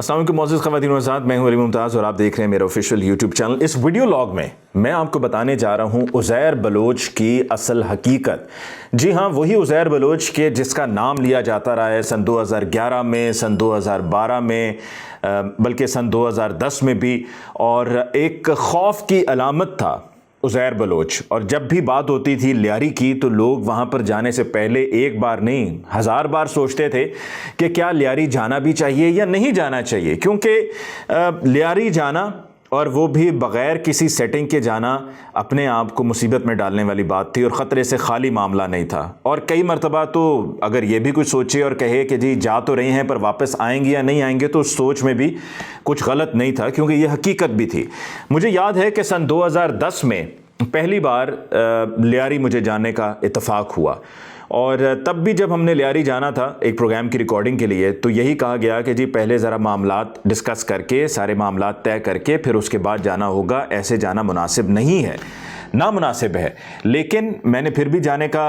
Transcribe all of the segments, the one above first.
अस्सलाम वालेकुम मोअज़्ज़ज़ ख़वातीन व हज़रात, मैं हूं अली मुमताज़ और आप देख रहे हैं मेरा ऑफिशियल यूट्यूब चैनल। इस वीडियो लॉग में मैं आपको बताने जा रहा हूं उज़ैर बलोच की असल हकीकत। जी हाँ, वही उज़ैर बलोच के जिसका नाम लिया जाता रहा है सन 2011 में, सन 2012 में, बल्कि सन 2010 में भी, और एक खौफ की अलामत था उज़ैर बलोच। और जब भी बात होती थी लियारी की तो लोग वहाँ पर जाने से पहले एक बार नहीं 1000 बार सोचते थे कि क्या लियारी जाना भी चाहिए या नहीं जाना चाहिए, क्योंकि लियारी जाना और वो भी बग़ैर किसी सेटिंग के जाना अपने आप को मुसीबत में डालने वाली बात थी और ख़तरे से खाली मामला नहीं था। और कई मरतबा तो अगर ये भी कुछ सोचे और कहे कि जी जा तो रहे हैं पर वापस आएंगे या नहीं आएंगे, तो उस सोच में भी कुछ गलत नहीं था, क्योंकि ये हकीकत भी थी। मुझे याद है कि सन 2010 में पहली बार लियारी मुझे जाने का इत्तफ़ाक़ हुआ, और तब भी जब हमने लियारी जाना था एक प्रोग्राम की रिकॉर्डिंग के लिए, तो यही कहा गया कि जी पहले ज़रा मामलात डिस्कस करके, सारे मामलात तय करके फिर उसके बाद जाना होगा, ऐसे जाना मुनासिब नहीं है, नामुनासिब है। लेकिन मैंने फिर भी जाने का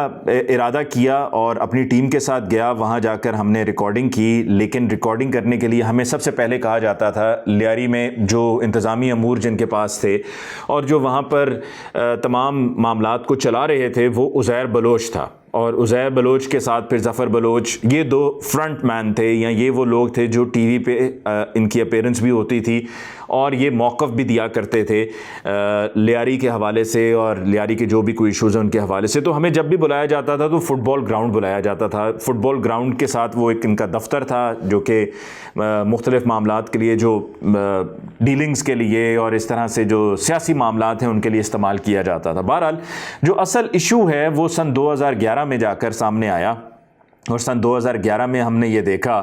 इरादा किया और अपनी टीम के साथ गया। वहाँ जाकर हमने रिकॉर्डिंग की, लेकिन रिकॉर्डिंग करने के लिए हमें सबसे पहले कहा जाता था लियारी में जो इंतज़ामी अमूर जिनके पास थे और जो वहाँ पर तमाम मामलात को चला रहे थे, वो उज़ैर बलोच था। और उज़ैर बलोच के साथ फिर ज़फ़र बलोच, ये दो फ्रंट मैन थे, या ये वो लोग थे जो टीवी पे इनकी अपीयरेंस भी होती थी और ये मौक़िफ़ भी दिया करते थे लियारी के हवाले से और लियारी के जो भी कोई इशूज़ हैं उनके हवाले से। तो हमें जब भी बुलाया जाता था तो फ़ुटबॉल ग्राउंड बुलाया जाता था। फ़ुटबॉल ग्राउंड के साथ वो एक इनका दफ्तर था जो कि मुख्तलिफ़ मामलात के लिए, जो डीलिंग्स के लिए और इस तरह से जो सियासी मामलात हैं उनके लिए इस्तेमाल किया जाता था। बहरहाल जो असल इशू है वो सन 2011 में जाकर सामने आया, और सन 2011 में हमने ये देखा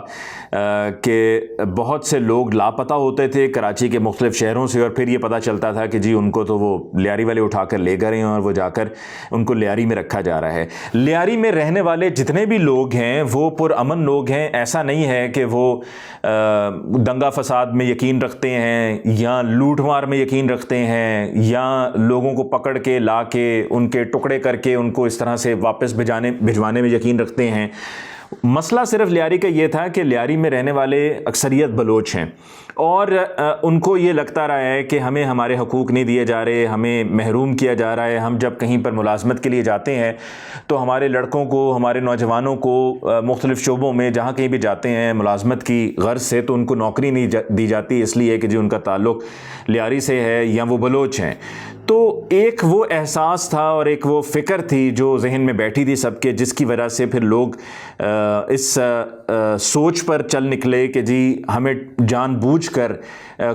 कि बहुत से लोग लापता होते थे कराची के मुख्तलिफ़ शहरों से, और फिर ये पता चलता था कि जी उनको तो वो लियारी वाले उठा कर ले गए हैं और वो जाकर उनको लियारी में रखा जा रहा है। लियारी में रहने वाले जितने भी लोग हैं वो पुरअमन लोग हैं। ऐसा नहीं है कि वो दंगा फसाद में यकीन रखते हैं या लूट मार में यकीन रखते हैं या लोगों को पकड़ के ला के उनके टुकड़े करके उनको इस तरह से वापस भिजवाने में यकीन रखते हैं। मसला सिर्फ लियारी का ये था कि लियारी में रहने वाले अक्सरियत बलोच हैं और उनको ये लगता रहा है कि हमें हमारे हकूक़ नहीं दिए जा रहे, हमें महरूम किया जा रहा है। हम जब कहीं पर मुलाजमत के लिए जाते हैं तो हमारे लड़कों को, हमारे नौजवानों को मुख्तलिफ़ शोबों में जहाँ कहीं भी जाते हैं मुलाजमत की गर्ज से, तो उनको नौकरी नहीं दी जाती, इसलिए कि जो उनका ताल्लुक़ लियारी से है या वो बलोच हैं। तो एक वो एहसास था और एक वो फ़िक्र थी जो जहन में बैठी थी सबके, जिसकी वजह से फिर लोग इस सोच पर चल निकले कि जी हमें जानबूझकर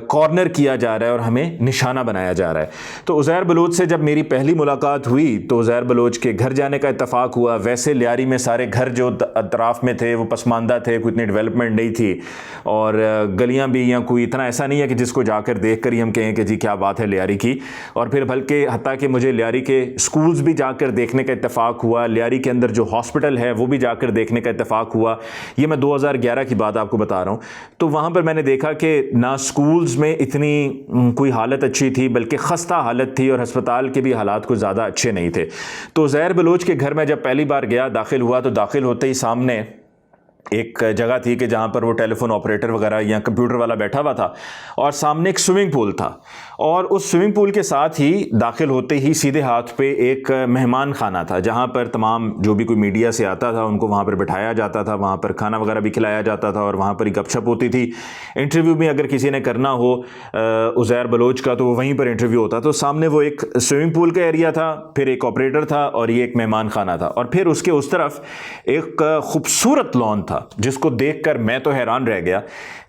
कॉर्नर किया जा रहा है और हमें निशाना बनाया जा रहा है। तो उज़ैर बलोच से जब मेरी पहली मुलाकात हुई तो उज़ैर बलोच के घर जाने का इत्तफ़ाक़ हुआ। वैसे लियारी में सारे घर जो अतराफ़ में थे वो पसमानदा थे, कोई इतनी डेवलपमेंट नहीं थी, और गलियाँ भी या कोई इतना ऐसा नहीं है कि जिसको जाकर देख कर ही हम कहें कि जी क्या बात है लियारी की। और फिर बल्कि हत्ता कि मुझे लियारी के स्कूल्स भी जाकर देखने का इत्तफ़ाक़ हुआ, लियारी के अंदर जो हॉस्पिटल है वो भी जाकर देखने का इत्तफ़ाक़ हुआ। ये मैं 2011 की बात आपको बता रहा हूँ। तो वहाँ पर मैंने देखा कि ना स्कूल्स में इतनी कोई हालत अच्छी थी, बल्कि ख़स्ता हालत थी, और हस्पताल के भी हालात कुछ ज़्यादा अच्छे नहीं थे। तो उज़ैर बलोच के घर में जब पहली बार गया, दाखिल हुआ, तो दाखिल होते ही सामने एक जगह थी कि जहाँ पर वो टेलीफोन ऑपरेटर वगैरह या कंप्यूटर वाला बैठा हुआ था, और सामने एक स्विमिंग पूल था, और उस स्विमिंग पूल के साथ ही दाखिल होते ही सीधे हाथ पे एक मेहमान खाना था, जहाँ पर तमाम जो भी कोई मीडिया से आता था उनको वहाँ पर बिठाया जाता था, वहाँ पर खाना वगैरह भी खिलाया जाता था, और वहाँ पर ही गपशप होती थी। इंटरव्यू भी अगर किसी ने करना हो उज़ैर बलोच का तो वो वहीं पर इंटरव्यू होता। तो सामने वो एक स्विमिंग पूल का एरिया था, फिर एक ऑपरेटर था, और ये एक मेहमान खाना था, और फिर उसके उस तरफ एक खूबसूरत लॉन था जिसको देखकर मैं तो हैरान रह गया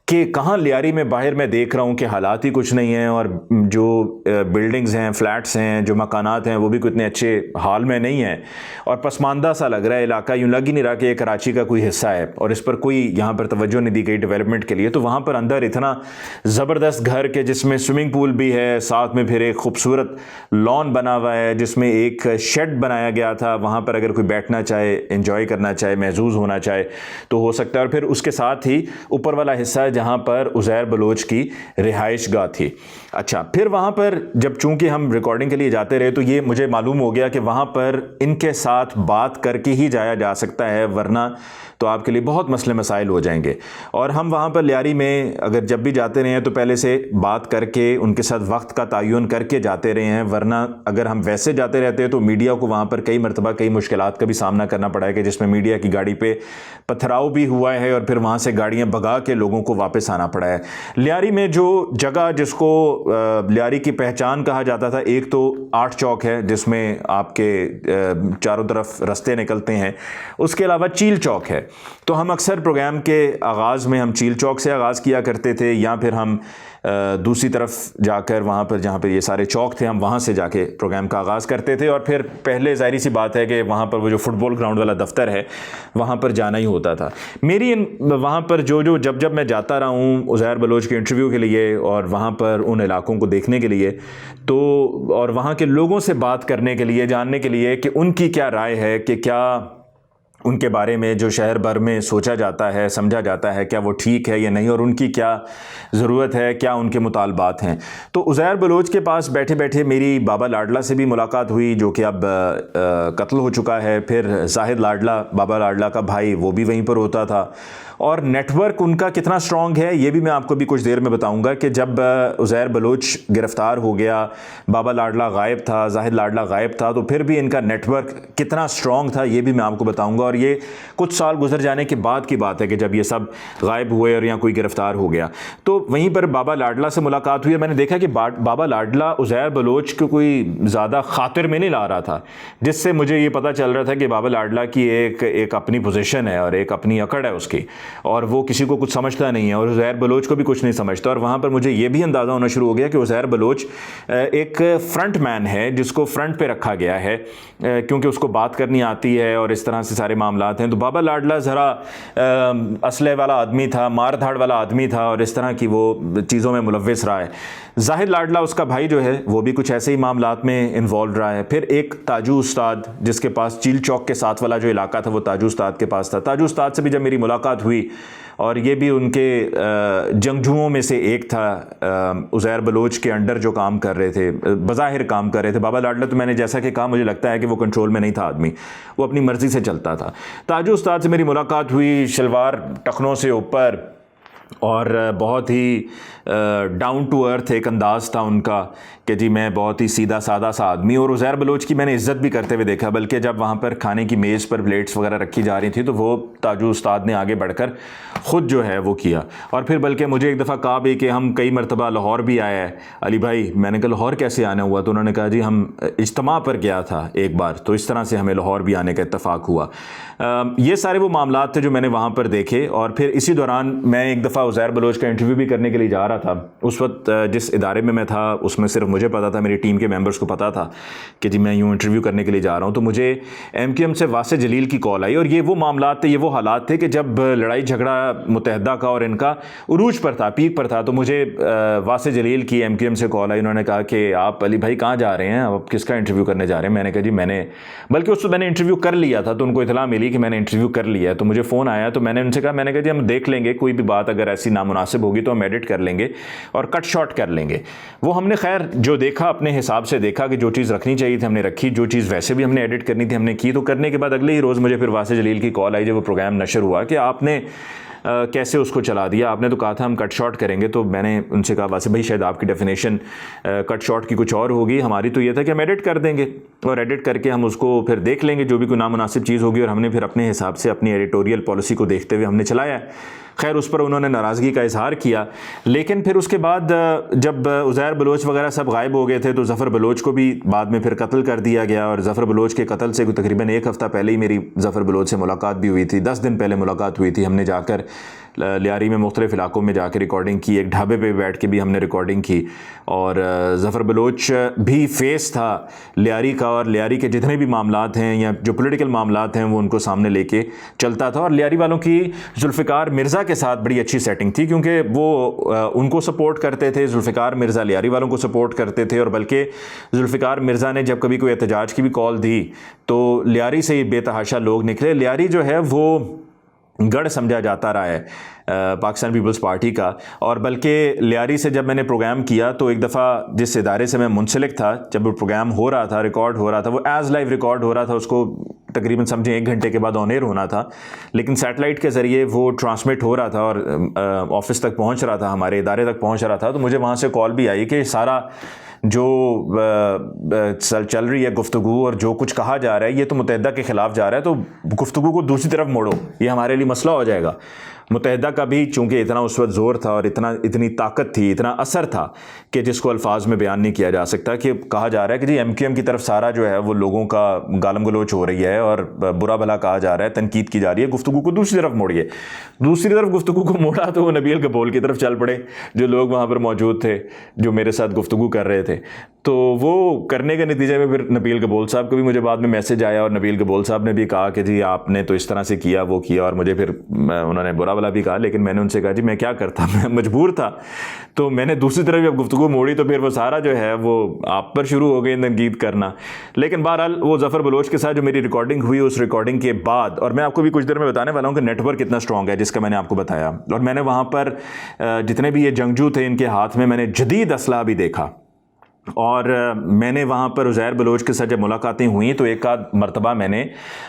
कि कहाँ लियारी में बाहर मैं देख रहा हूँ कि हालात ही कुछ नहीं हैं, और जो बिल्डिंग्स हैं, फ्लैट्स हैं, जो मकानात हैं वो भी इतने अच्छे हाल में नहीं हैं, और पसमानदा सा लग रहा है इलाका। यूँ लग ही नहीं रहा कि ये कराची का कोई हिस्सा है, और इस पर कोई यहाँ पर तवज्जो नहीं दी गई डेवलपमेंट के लिए। तो वहाँ पर अंदर इतना ज़बरदस्त घर के जिसमें स्विमिंग पूल भी है, साथ में फिर एक खूबसूरत लॉन बना हुआ है जिसमें एक शेड बनाया गया था, वहाँ पर अगर कोई बैठना चाहे, इंजॉय करना चाहे, महजूज होना चाहे तो हो सकता है। और फिर उसके साथ ही ऊपर वाला हिस्सा जहां पर उज़ैर बलोच की रिहाइश गाह थी। अच्छा, फिर वहां पर जब चूंकि हम रिकॉर्डिंग के लिए जाते रहे तो ये मुझे मालूम हो गया कि वहां पर इनके साथ बात करके ही जाया जा सकता है, वरना तो आपके लिए बहुत मसले मसाइल हो जाएंगे। और हम वहाँ पर लियारी में अगर जब भी जाते रहे हैं तो पहले से बात करके उनके साथ वक्त का तयन करके जाते रहे हैं, वरना अगर हम वैसे जाते रहते हैं तो मीडिया को वहाँ पर कई मरतबा कई मुश्किलात का भी सामना करना पड़ा है, कि जिसमें मीडिया की गाड़ी पे पथराव भी हुआ है और फिर वहाँ से गाड़ियाँ भगा के लोगों को वापस आना पड़ा है। लियारी में जो जगह जिसको लियारी की पहचान कहा जाता था, एक तो 8 चौक है जिसमें आपके चारों तरफ रास्ते निकलते हैं, उसके अलावा चील चौक है। तो हम अक्सर प्रोग्राम के आगाज़ में हम चील चौक से आगाज़ किया करते थे, या फिर हम दूसरी तरफ जाकर वहाँ पर जहाँ पर ये सारे चौक थे हम वहाँ से जाके प्रोग्राम का आगाज़ करते थे। और फिर पहले ज़ाहिर सी बात है कि वहाँ पर वो जो फुटबॉल ग्राउंड वाला दफ्तर है वहाँ पर जाना ही होता था। मेरी वहाँ पर जब मैं जाता रहा हूँ उज़ैर बलोच के इंटरव्यू के लिए और वहाँ पर उन इलाकों को देखने के लिए, तो और वहाँ के लोगों से बात करने के लिए, जानने के लिए कि उनकी क्या राय है, कि क्या उनके बारे में जो शहर भर में सोचा जाता है, समझा जाता है, क्या वो ठीक है या नहीं, और उनकी क्या ज़रूरत है, क्या उनके मुतालबात हैं। तो उज़ैर बलोच के पास बैठे बैठे मेरी बाबा लाडला से भी मुलाकात हुई, जो कि अब कत्ल हो चुका है। फिर जाहिद लाडला, बाबा लाडला का भाई, वो भी वहीं पर होता था। और नेटवर्क उनका कितना स्ट्रॉन्ग है ये भी मैं आपको भी कुछ देर में बताऊंगा, कि जब उज़ैर बलोच गिरफ़्तार हो गया, बाबा लाडला गायब था, जाहिद लाडला गायब था, तो फिर भी इनका नेटवर्क कितना स्ट्रॉन्ग था ये भी मैं आपको बताऊंगा। और ये कुछ साल गुजर जाने के बाद की बात है कि जब ये सब गायब हुए और यहाँ कोई गिरफ़्तार हो गया, तो वहीं पर बाबा लाडला से मुलाकात हुई। मैंने देखा कि बाबा लाडला उज़ैर बलोच को कोई ज़्यादा खातिर में नहीं ला रहा था, जिससे मुझे ये पता चल रहा था कि बाबा लाडला की एक अपनी पोजीशन है और एक अपनी अकड़ है उसकी, और वो किसी को कुछ समझता नहीं है और उज़ैर बलोच को भी कुछ नहीं समझता। और वहाँ पर मुझे ये भी अंदाज़ा होना शुरू हो गया कि उज़ैर बलोच एक फ्रंट मैन है जिसको फ्रंट पे रखा गया है, क्योंकि उसको बात करनी आती है और इस तरह से सारे मामलात हैं। तो बाबा लाडला ज़रा असलहे वाला आदमी था, मार धाड़ वाला आदमी था, और इस तरह की वो चीज़ों में मुलव्वस रहा है। जाहिद लाडला उसका भाई जो है वो भी कुछ ऐसे ही मामलात में इन्वॉल्व रहा है। फिर एक ताजू उस्ताद, जिसके पास चील चौक के साथ वाला जो इलाका था वो ताजू उस्ताद के पास था। ताजू उस्ताद से भी जब मेरी मुलाकात हुई, और ये भी उनके जंगजुओं में से एक था, उज़ैर बलोच के अंडर जो काम कर रहे थे, बज़ाहिर काम कर रहे थे। बाबा लाडला तो मैंने जैसा कि कहा, मुझे लगता है कि वो कंट्रोल में नहीं था आदमी, वो अपनी मर्ज़ी से चलता था। ताजू उस्ताद से मेरी मुलाकात हुई, शलवार टखनों से ऊपर, और बहुत ही डाउन टू अर्थ एक अंदाज़ था उनका कि जी मैं बहुत ही सीधा सादा सा आदमी। और उज़ैर बलोच की मैंने इज़्ज़त भी करते हुए देखा, बल्कि जब वहाँ पर खाने की मेज़ पर प्लेट्स वगैरह रखी जा रही थी तो वो ताजू उस्ताद ने आगे बढ़कर ख़ुद जो है वो किया। और फिर बल्कि मुझे एक दफ़ा कहा भी कि हम कई मरतबा लाहौर भी आया है अली भाई। मैंने कहा लाहौर कैसे आना हुआ? तो उन्होंने कहा जी हम इज्तिमा पर गया था एक बार, तो इस तरह से हमें लाहौर भी आने का इत्तफ़ाक़ हुआ। ये सारे वो मामलात थे जो मैंने वहाँ पर देखे। और फिर इसी दौरान मैं एक दफ़ा उज़ैर बलोच का इंटरव्यू भी करने के लिए जा रहा था। उस वक्त जिस इदारे में मैं था उसमें सिर्फ मुझे पता था, मेरी टीम के मेंबर्स को पता था कि जी मैं यूँ इंटरव्यू करने के लिए जा रहा हूँ। तो मुझे MQM से वासे जलील की कॉल आई, और ये वो मामलात थे, ये वो हालात थे कि जब लड़ाई झगड़ा मुत्तहदा का और इनका उरूज पर था, पीक पर था। तो मुझे वासे जलील की MQM से कॉल आई। उन्होंने कहा कि आप अली भाई कहाँ जा रहे हैं, आप किसका इंटरव्यू करने जा रहे हैं? मैंने कहा जी बल्कि उससे मैंने इंटरव्यू कर लिया था, तो उनको इतला मिली कि मैंने इंटरव्यू कर लिया है। तो मुझे फ़ोन आया, तो मैंने उनसे कहा, मैंने कहा जी हम देख लेंगे, कोई भी बात अगर ऐसी नामुनासिब होगी तो हम एडिट कर लेंगे और कट शॉट कर लेंगे। वो हमने खैर जो देखा अपने हिसाब से देखा कि जो चीज़ रखनी चाहिए थी हमने रखी, जो चीज़ वैसे भी हमने एडिट करनी थी हमने की। तो करने के बाद अगले ही रोज़ मुझे फिर वासे जलील की कॉल आई जब वो प्रोग्राम नशर हुआ कि आपने कैसे उसको चला दिया, आपने तो कहा था हम कट शॉट करेंगे। तो मैंने उनसे कहा वासे भाई शायद आपकी डेफिनेशन कट शॉट की कुछ और होगी, हमारी तो ये था कि हम एडिट कर देंगे और एडिट करके हम उसको फिर देख लेंगे जो भी कोई नामुनासिब चीज़ होगी। और हमने फिर अपने हिसाब से अपनी एडिटोरियल पॉलिसी को देखते हुए हमने चलाया। खैर उस पर उन्होंने नाराज़गी का इजहार किया। लेकिन फिर उसके बाद जब उज़ैर बलोच वगैरह सब गायब हो गए थे तो ज़फ़र बलोच को भी बाद में फिर कत्ल कर दिया गया। और ज़फ़र बलोच के कत्ल से तकरीबन 1 हफ़्ता पहले ही मेरी ज़फ़र बलोच से मुलाकात भी हुई थी। 10 दिन पहले मुलाकात हुई थी। हमने जाकर लियारी में मुख्तलिफ़ इलाकों में जाकर रिकॉर्डिंग की, एक ढाबे पे बैठ के भी हमने रिकॉर्डिंग की। और ज़फ़र बलोच भी फेस था लियारी का, और लियारी के जितने भी मामलात हैं या जो पॉलिटिकल मामलात हैं वो उनको सामने लेके चलता था। और लियारी वालों की जुल्फ़िकार मिर्ज़ा के साथ बड़ी अच्छी सेटिंग थी, क्योंकि वो उनको सपोर्ट करते थे, जुल्फ़िकार मिर्ज़ा लियारी वालों को सपोर्ट करते थे। और बल्कि जुल्फ़िकार मिर्ज़ा ने जब कभी कोई एहतजाज की भी कॉल दी तो लियारी से ही बेतहाशा लोग निकले। लियारी जो है वो गढ़ समझा जाता रहा है पाकिस्तान पीपल्स पार्टी का। और बल्कि लियारी से जब मैंने प्रोग्राम किया तो एक दफ़ा जिस इदारे से मैं मुंसलिक था, जब वो प्रोग्राम हो रहा था, रिकॉर्ड हो रहा था, वो एज़ लाइव रिकॉर्ड हो रहा था, उसको तकरीबन समझें 1 घंटे के बाद ऑन एयर होना था, लेकिन सैटेलाइट के ज़रिए वो ट्रांसमिट हो रहा था और ऑफिस तक पहुँच रहा था, हमारे इदारे तक पहुँच रहा था। तो मुझे वहाँ से कॉल भी आई कि सारा जो चल रही है गुफ्तगू और जो कुछ कहा जा रहा है ये तो मुत्तहिदा के ख़िलाफ़ जा रहा है, तो गुफ्तगू को दूसरी तरफ मोड़ो, ये हमारे लिए मसला हो जाएगा। मुत्तहिदा का भी चूँकि इतना उस वक्त ज़ोर था और इतनी ताकत थी, इतना असर था कि जिसको अल्फाज में बयान नहीं किया जा सकता, कि कहा जा रहा है कि जी MQM की तरफ सारा जो है वो लोगों का गालम गलोच हो रही है और बुरा भला कहा जा रहा है, तनकीद की जा रही है, गुफ्तगू को दूसरी तरफ मोड़िए। दूसरी तरफ गुफ्तगू को मोड़ा तो वो नबील कबूल की तरफ चल पड़े, जो लोग वहाँ पर मौजूद थे जो मेरे साथ गुफ्तगू कर रहे थे। तो वो करने के नतीजे में फिर नबील कबूल साहब को भी मुझे बाद में मैसेज आया और नबील कबूल साहब ने भी कहा कि जी आपने तो इस तरह से किया, वो किया, और मुझे फिर उन्होंने बुरा भला भी कहा, लेकिन मैंने उनसे कहा जी मैं क्या करता, मैं मजबूर था। तो मैंने दूसरी तरफ जब गुफ्तगू मोड़ी तो फिर वो सारा जो है वो आप पर शुरू हो गई तनकीद करना। लेकिन बहरहाल वो ज़फ़र बलोच के साथ जो मेरी रिकॉर्डिंग हुई, उस रिकॉर्डिंग के बाद, और मैं आपको भी कुछ देर में बताने वाला हूँ कि नेटवर्क कितना स्ट्रॉन्ग है जिसका मैंने आपको बताया, और मैंने वहाँ पर जितने भी ये जंगजू थे इनके हाथ में मैंने जदीद असलहा भी देखा। और मैंने वहाँ पर उज़ैर बलोच के साथ जब मुलाकातें हुई तो एक आध मरतबा मैंने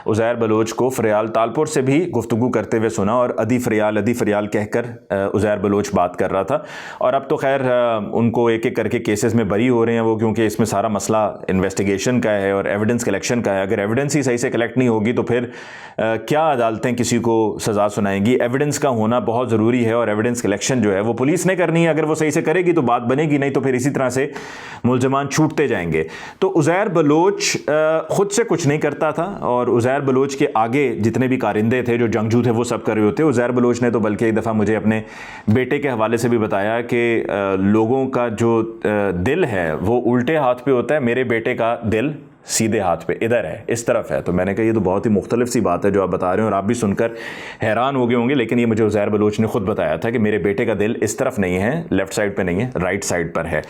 उज़ैर बलोच को फ़रियाल तालपुर से भी गुफ्तगू करते हुए सुना, और अदी फ़रियाल कहकर उज़ैर बलोच बात कर रहा था। और अब तो खैर उनको एक एक करके केसेस में बरी हो रहे हैं वो, क्योंकि इसमें सारा मसला इन्वेस्टिगेशन का है और एविडेंस कलेक्शन का है। अगर एविडेंस ही सही से कलेक्ट नहीं होगी तो फिर क्या अदालतें किसी को सज़ा सुनाएंगी। एविडेंस का होना बहुत ज़रूरी है और एविडेंस कलेक्शन जो है वो पुलिस ने करनी है। अगर वो सही से करेगी तो बात बनेगी, नहीं तो फिर इसी तरह से मुलजमान छूटते जाएंगे। तो उज़ैर बलोच खुद से कुछ नहीं करता था, और उज़ैर बलोच के आगे जितने भी कारिंदे थे, जो जंगजू थे, वो सब कर रहे होते। उज़ैर बलोच ने तो बल्कि एक दफ़ा मुझे अपने बेटे के हवाले से भी बताया कि लोगों का जो दिल है वो उल्टे हाथ पे होता है, मेरे बेटे का दिल सीधे हाथ पे इधर है, इस तरफ है। तो मैंने कहा ये तो बहुत ही मुख्तलिफ सी बात है जो आप बता रहे हो, और आप भी सुनकर हैरान हो गए होंगे, लेकिन ये मुझे उज़ैर बलोच ने खुद बताया था कि मेरे बेटे का दिल इस तरफ नहीं है, लेफ़्ट साइड पे नहीं है, राइट साइड पर है।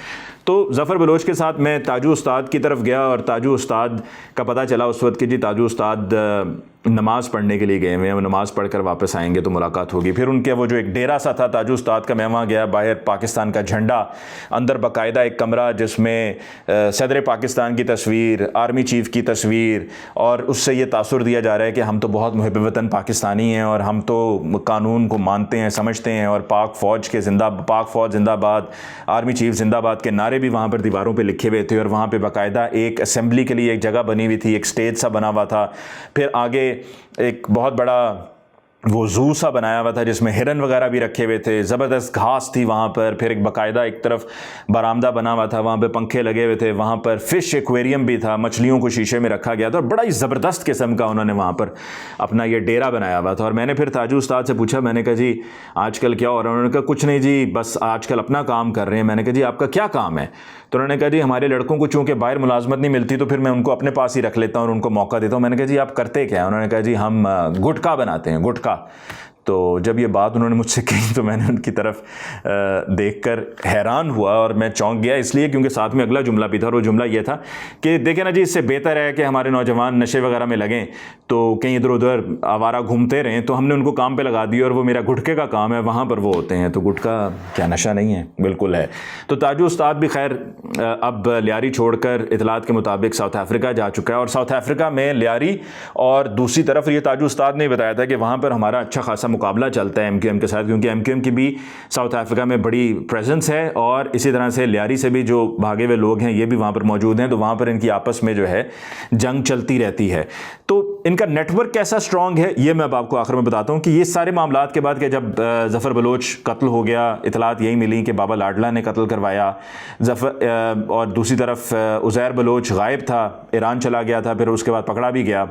तो ज़फ़र बलोच के साथ मैं ताजू उस्ताद की तरफ गया, और ताजू उस्ताद का पता चला उस वक्त कि जी ताजू उस्ताद नमाज़ पढ़ने के लिए गए हुए हैं, नमाज़ पढ़ कर वापस आएंगे तो मुलाकात होगी। फिर उनके वो जो एक डेरा सा था ताजू उस्ताद का, मैं वहाँ गया, बाहर पाकिस्तान का झंडा, अंदर बाकायदा एक कमरा जिसमें सदर पाकिस्तान की तस्वीर, आर्मी चीफ़ की तस्वीर, और उससे ये तासुर दिया जा रहा है कि हम तो बहुत मुहिब वतन पाकिस्तानी हैं और हम तो कानून को मानते हैं, समझते हैं, और पाक फ़ौज जिंदाबाद, आर्मी चीफ़ जिंदाबाद के नारे भी वहाँ पर दीवारों पर लिखे हुए थे। और वहाँ पर बाकायदा एक असेंबली के लिए एक जगह बनी हुई थी, एक स्टेज सा बना हुआ था। फिर आगे एक बहुत बड़ा वो ज़ू सा बनाया हुआ था जिसमें हिरन वगैरह भी रखे हुए थे, ज़बरदस्त घास थी वहाँ पर। फिर एक बाकायदा एक तरफ बरामदा बना हुआ था, वहाँ पे पंखे लगे हुए थे, वहाँ पर फ़िश एक्वेरियम भी था, मछलियों को शीशे में रखा गया था, और बड़ा ही ज़बरदस्त किस्म का उन्होंने वहाँ पर अपना ये डेरा बनाया हुआ था। और मैंने फिर ताजू उस्ताद से पूछा, मैंने कहा जी आजकल क्या हो रहा है? उन्होंने कहा कुछ नहीं जी, बस आजकल अपना काम कर रहे हैं। मैंने कहा जी आपका क्या काम है? तो उन्होंने कहा जी हमारे लड़कों को चूँकि बाहर मुलाजमत नहीं मिलती तो फिर मैं उनको अपने पास ही रख लेता हूँ और उनको मौका देता हूँ। मैंने कहा जी आप करते क्या हैं? उन्होंने कहा जी हम गुटखा बनाते हैं, गुटखा। तो जब ये बात उन्होंने मुझसे कही तो मैंने उनकी तरफ देखकर हैरान हुआ और मैं चौंक गया, इसलिए क्योंकि साथ में अगला जुमला भी था, और वो जुमला ये था कि देखें ना जी, इससे बेहतर है कि हमारे नौजवान नशे वगैरह में लगें तो कहीं इधर उधर आवारा घूमते रहें। तो हमने उनको काम पे लगा दिया, और वो मेरा गुटखे का काम है, वहाँ पर वो होते हैं। तो गुटखा क्या नशा नहीं है? बिल्कुल है। तो ताजू उस्ताद भी खैर अब लियारी छोड़कर इतलात के मुताबिक साउथ अफ्रीका जा चुका है, और साउथ अफ्रीका में लियारी और दूसरी तरफ ये ताजू उस्ताद ने बताया था कि वहाँ पर हमारा अच्छा खासा मुकाबला चलता है MQM के साथ, क्योंकि MQM की भी साउथ अफ्रीका में बड़ी प्रेजेंस है, और इसी तरह से लियारी से भी जो भागे हुए लोग हैं ये भी वहाँ पर मौजूद हैं। तो वहाँ पर इनकी आपस में जो है जंग चलती रहती है। तो इनका नेटवर्क कैसा स्ट्रॉन्ग है ये मैं अब आपको आखिर में बताता हूँ कि ये सारे मामलात के बाद कि जब ज़फ़र बलोच कत्ल हो गया, इतलात यही मिली कि बाबा लाडला ने कत्ल करवाया ज़फ़र, और दूसरी तरफ उज़ैर बलोच गायब था, ईरान चला गया था, फिर उसके बाद पकड़ा भी गया।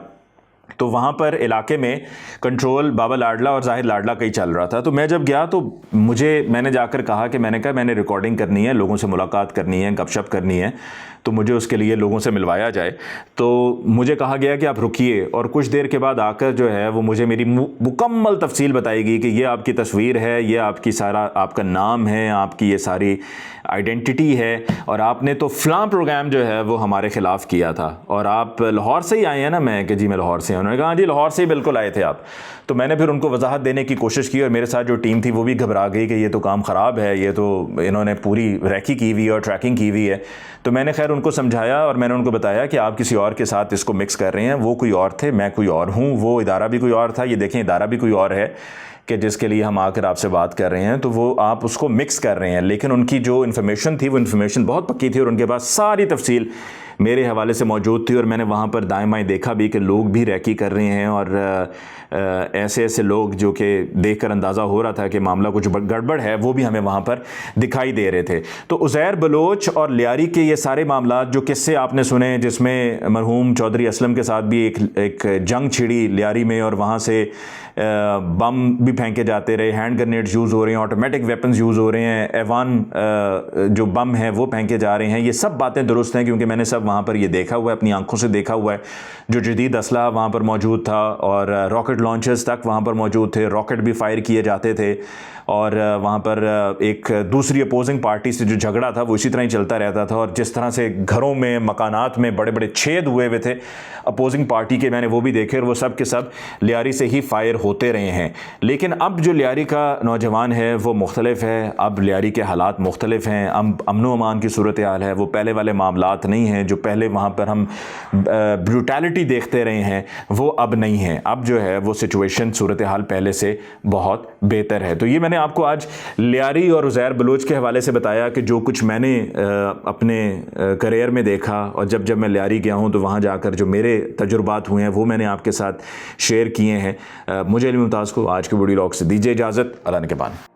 तो वहाँ पर इलाके में कंट्रोल बाबा लाडला और जाहिद लाडला का ही चल रहा था। तो मैं जब गया तो मैंने जाकर कहा कि मैंने रिकॉर्डिंग करनी है, लोगों से मुलाकात करनी है, गपशप करनी है, तो मुझे उसके लिए लोगों से मिलवाया जाए। तो मुझे कहा गया कि आप रुकिए, और कुछ देर के बाद आकर जो है वो मुझे मेरी मुकम्मल तफसील बताएगी कि ये आपकी तस्वीर है, ये आपकी सारा आपका नाम है, आपकी ये सारी आइडेंटिटी है, और आपने तो फ़लाँ प्रोग्राम जो है वो हमारे ख़िलाफ़ किया था, और आप लाहौर से ही आए हैं ना? मैं कि जी मैं लाहौर से हैं? उन्होंने कहा हाँ जी लाहौर से ही बिल्कुल आए थे आप। तो मैंने फिर उनको वजाहत देने की कोशिश की और मेरे साथ जो टीम थी वो भी घबरा गई कि ये तो काम ख़राब है, ये तो इन्होंने पूरी रैकी की हुई है और ट्रैकिंग की हुई है। तो मैंने खैर उनको समझाया और मैंने उनको बताया कि आप किसी और के साथ इसको मिक्स कर रहे हैं, वो कोई और थे, मैं कोई और हूँ, वो इदारा भी कोई और था, ये देखें इदारा भी कोई और है कि जिसके लिए हम आकर आपसे बात कर रहे हैं, तो वो आप उसको मिक्स कर रहे हैं। लेकिन उनकी जो इन्फॉर्मेशन थी वो इन्फॉर्मेशन बहुत पक्की थी और उनके पास सारी तफसील मेरे हवाले से मौजूद थी। और मैंने वहाँ पर दाएं बाएं देखा भी कि लोग भी रैकी कर रहे हैं और ऐसे ऐसे लोग जो कि देखकर अंदाज़ा हो रहा था कि मामला कुछ गड़बड़ है, वो भी हमें वहाँ पर दिखाई दे रहे थे। तो उज़ैर बलोच और लियारी के ये सारे मामला जो किस्से आपने सुने, जिसमें मरहूम चौधरी असलम के साथ भी एक जंग छिड़ी लियारी में और वहाँ से बम भी फेंके जाते रहे, हैंड ग्रेनेड्स यूज़ हो रहे हैं, ऑटोमेटिक वेपन्स यूज़ हो रहे हैं, एवान जो बम है वो फेंके जा रहे हैं, ये सब बातें दुरुस्त हैं क्योंकि मैंने सब वहाँ पर ये देखा हुआ है, अपनी आंखों से देखा हुआ है। जो जदीद असला वहाँ पर मौजूद था और रॉकेट लॉन्चर्स तक वहाँ पर मौजूद थे, रॉकेट भी फायर किए जाते थे और वहाँ पर एक दूसरी अपोजिंग पार्टी से जो झगड़ा था वो इसी तरह ही चलता रहता था। और जिस तरह से घरों में, मकानात में बड़े बड़े छेद हुए हुए थे अपोजिंग पार्टी के, मैंने वो भी देखे और वो सब के सब लियारी से ही फायर होते रहे हैं। लेकिन अब जो लियारी का नौजवान है वो मुख्तलिफ है, अब लियारी के हालात मुख्तलिफ हैं, अब अमन अमान की सूरत हाल है, वो पहले वाले मामलात नहीं हैं। जो पहले वहाँ पर हम ब्रूटैलिटी देखते रहे हैं वो अब नहीं है। अब जो है वो सिचुएशन, सूरत हाल पहले से बहुत बेहतर है। तो ये मैंने आपको आज लियारी और उज़ैर बलोच के हवाले से बताया कि जो कुछ मैंने अपने करियर में देखा और जब मैं लियारी गया हूँ तो वहाँ जाकर जो मेरे तजुर्बात हुए हैं वो मैंने आपके साथ शेयर किए हैं। मुझे अली मुमताज़ को आज के वीडियो लॉग से दीजिए इजाज़त। अल्लाह ने के बाद।